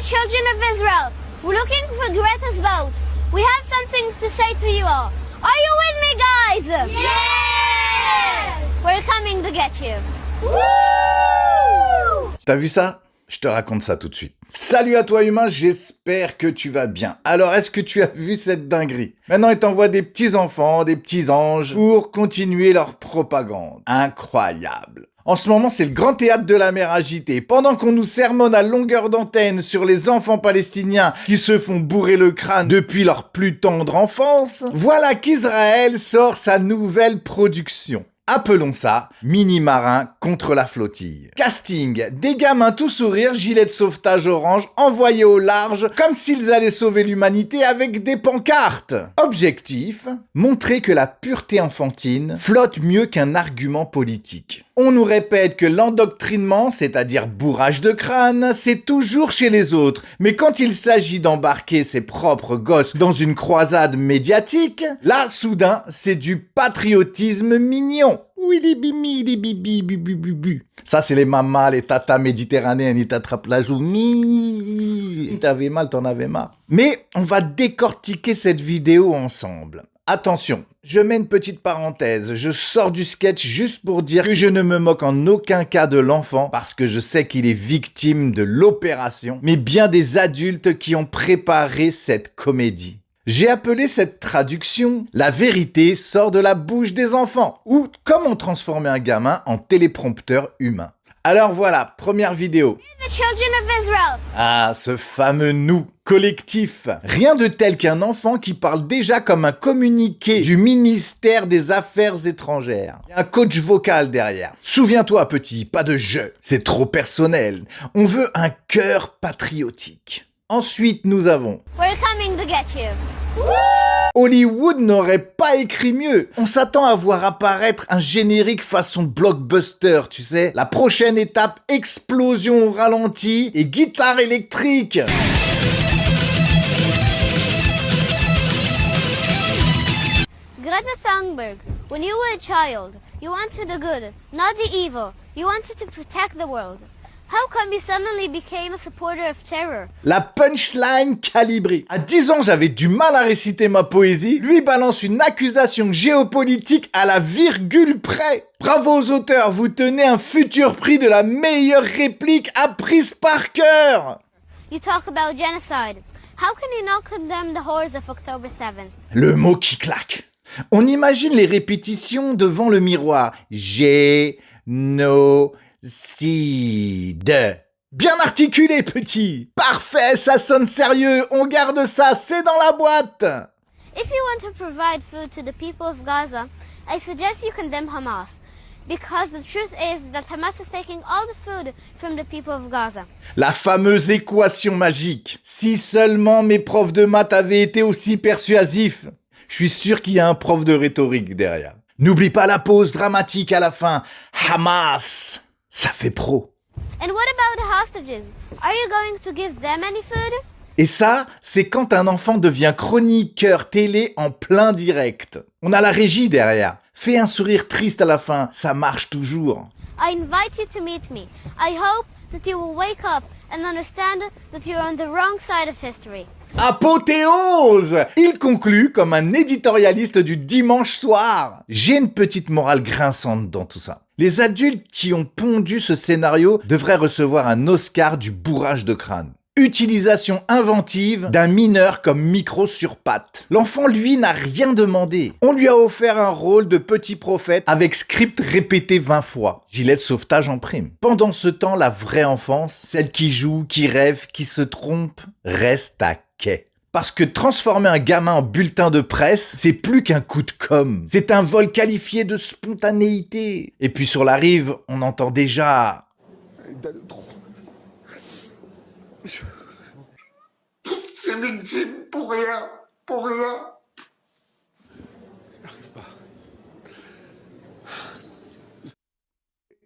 children of Israel, we're looking for Greta's boat. We have something to say to you all. Are you with me, guys? Yes! We're coming to get you. Woo! T'as vu ça? Je te raconte ça tout de suite. Salut à toi humain, j'espère que tu vas bien. Alors, est-ce que tu as vu cette dinguerie? Maintenant, ils t'envoient des petits enfants, des petits anges pour continuer leur propagande. Incroyable. En ce moment, c'est le grand théâtre de la mer agitée. Pendant qu'on nous sermonne à longueur d'antenne sur les enfants palestiniens qui se font bourrer le crâne depuis leur plus tendre enfance, voilà qu'Israël sort sa nouvelle production. Appelons ça mini-marin contre la flottille. Casting, des gamins tout sourire, gilets de sauvetage orange, envoyés au large, comme s'ils allaient sauver l'humanité avec des pancartes. Objectif, montrer que la pureté enfantine flotte mieux qu'un argument politique. On nous répète que l'endoctrinement, c'est-à-dire bourrage de crâne, c'est toujours chez les autres. Mais quand il s'agit d'embarquer ses propres gosses dans une croisade médiatique, là, soudain, c'est du patriotisme mignon. Oui, les bimi, les bibi, bubu, bubu. Ça, c'est les mamas, les tatas méditerranéennes, ils t'attrapent la joue. T'avais mal, t'en avais marre. Mais on va décortiquer cette vidéo ensemble. Attention, je mets une petite parenthèse, je sors du sketch juste pour dire que je ne me moque en aucun cas de l'enfant parce que je sais qu'il est victime de l'opération, mais bien des adultes qui ont préparé cette comédie. J'ai appelé cette traduction « La vérité sort de la bouche des enfants » ou « Comment transformer un gamin en téléprompteur humain ». Alors voilà, première vidéo. The children of Israel. Ah, ce fameux nous collectif. Rien de tel qu'un enfant qui parle déjà comme un communiqué du ministère des Affaires étrangères. Il y a un coach vocal derrière. Souviens-toi, petit, pas de jeu. C'est trop personnel. On veut un cœur patriotique. Ensuite, nous avons... We're coming to get you. Hollywood n'aurait pas écrit mieux. On s'attend à voir apparaître un générique façon blockbuster, tu sais. La prochaine étape, explosion au ralenti et guitare électrique. Greta Thunberg, when you were a child, you wanted the good, not the evil. You wanted to protect the world. How come you suddenly became a supporter of terror? La punchline calibrée. À 10 ans, j'avais du mal à réciter ma poésie. Lui balance une accusation géopolitique à la virgule près. Bravo aux auteurs, vous tenez un futur prix de la meilleure réplique apprise par cœur. You talk about genocide. How can you not condemn the horrors of October 7th? Le mot qui claque. On imagine les répétitions devant le miroir. Génocide. Bien articulé, petit. Parfait, ça sonne sérieux. On garde ça, c'est dans la boîte. If you want to provide food to the people of Gaza, I suggest you condemn Hamas. Because the truth is that Hamas is taking all the food from the people of Gaza. La fameuse équation magique. Si seulement mes profs de maths avaient été aussi persuasifs. Je suis sûr qu'il y a un prof de rhétorique derrière. N'oublie pas la pause dramatique à la fin. Hamas. Ça fait pro. And what about the hostages? Are you going to give them any food? Et ça, c'est quand un enfant devient chroniqueur télé en plein direct. On a la régie derrière. Fais un sourire triste à la fin, ça marche toujours. I invite you to meet me. I hope that you will wake up and understand that you're on the wrong side of history. Apothéose! Il conclut comme un éditorialiste du dimanche soir. J'ai une petite morale grinçante dans tout ça. Les adultes qui ont pondu ce scénario devraient recevoir un Oscar du bourrage de crâne. Utilisation inventive d'un mineur comme micro sur patte. L'enfant, lui, n'a rien demandé. On lui a offert un rôle de petit prophète avec script répété 20 fois. Gilet de sauvetage en prime. Pendant ce temps, la vraie enfance, celle qui joue, qui rêve, qui se trompe, reste à quai. Parce que transformer un gamin en bulletin de presse, c'est plus qu'un coup de com'. C'est un vol qualifié de spontanéité. Et puis sur la rive, on entend déjà... C'est victime pour rien, pour rien.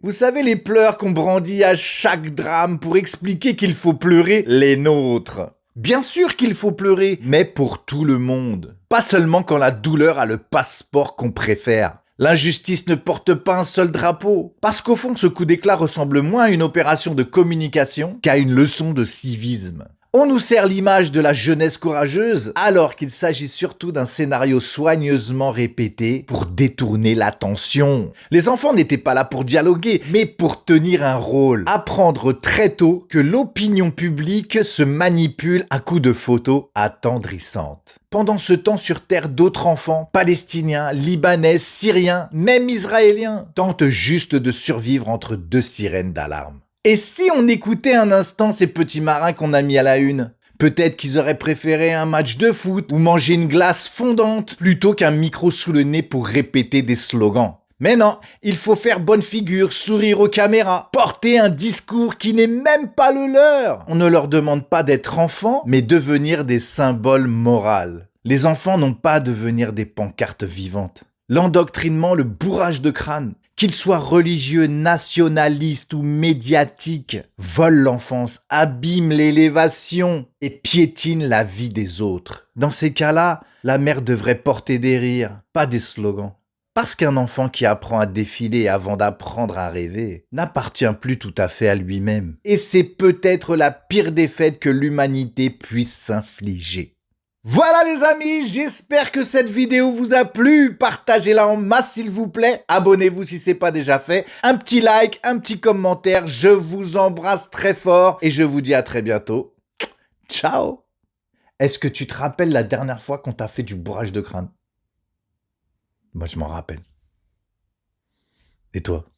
Vous savez les pleurs qu'on brandit à chaque drame pour expliquer qu'il faut pleurer les nôtres. Bien sûr qu'il faut pleurer, mais pour tout le monde. Pas seulement quand la douleur a le passeport qu'on préfère. L'injustice ne porte pas un seul drapeau. Parce qu'au fond, ce coup d'éclat ressemble moins à une opération de communication qu'à une leçon de civisme. On nous sert l'image de la jeunesse courageuse alors qu'il s'agit surtout d'un scénario soigneusement répété pour détourner l'attention. Les enfants n'étaient pas là pour dialoguer, mais pour tenir un rôle. Apprendre très tôt que l'opinion publique se manipule à coups de photos attendrissantes. Pendant ce temps sur Terre, d'autres enfants, palestiniens, libanais, syriens, même israéliens, tentent juste de survivre entre deux sirènes d'alarme. Et si on écoutait un instant ces petits marins qu'on a mis à la une? Peut-être qu'ils auraient préféré un match de foot ou manger une glace fondante plutôt qu'un micro sous le nez pour répéter des slogans. Mais non, il faut faire bonne figure, sourire aux caméras, porter un discours qui n'est même pas le leur. On ne leur demande pas d'être enfants, mais devenir des symboles moraux. Les enfants n'ont pas à devenir des pancartes vivantes. L'endoctrinement, le bourrage de crâne, qu'il soit religieux, nationaliste ou médiatique, vole l'enfance, abîme l'élévation et piétine la vie des autres. Dans ces cas-là, la mère devrait porter des rires, pas des slogans. Parce qu'un enfant qui apprend à défiler avant d'apprendre à rêver n'appartient plus tout à fait à lui-même. Et c'est peut-être la pire défaite que l'humanité puisse s'infliger. Voilà les amis, j'espère que cette vidéo vous a plu. Partagez-la en masse s'il vous plaît. Abonnez-vous si ce n'est pas déjà fait. Un petit like, un petit commentaire. Je vous embrasse très fort et je vous dis à très bientôt. Ciao. Est-ce que tu te rappelles la dernière fois qu'on t'a fait du bourrage de crâne? Moi je m'en rappelle. Et toi?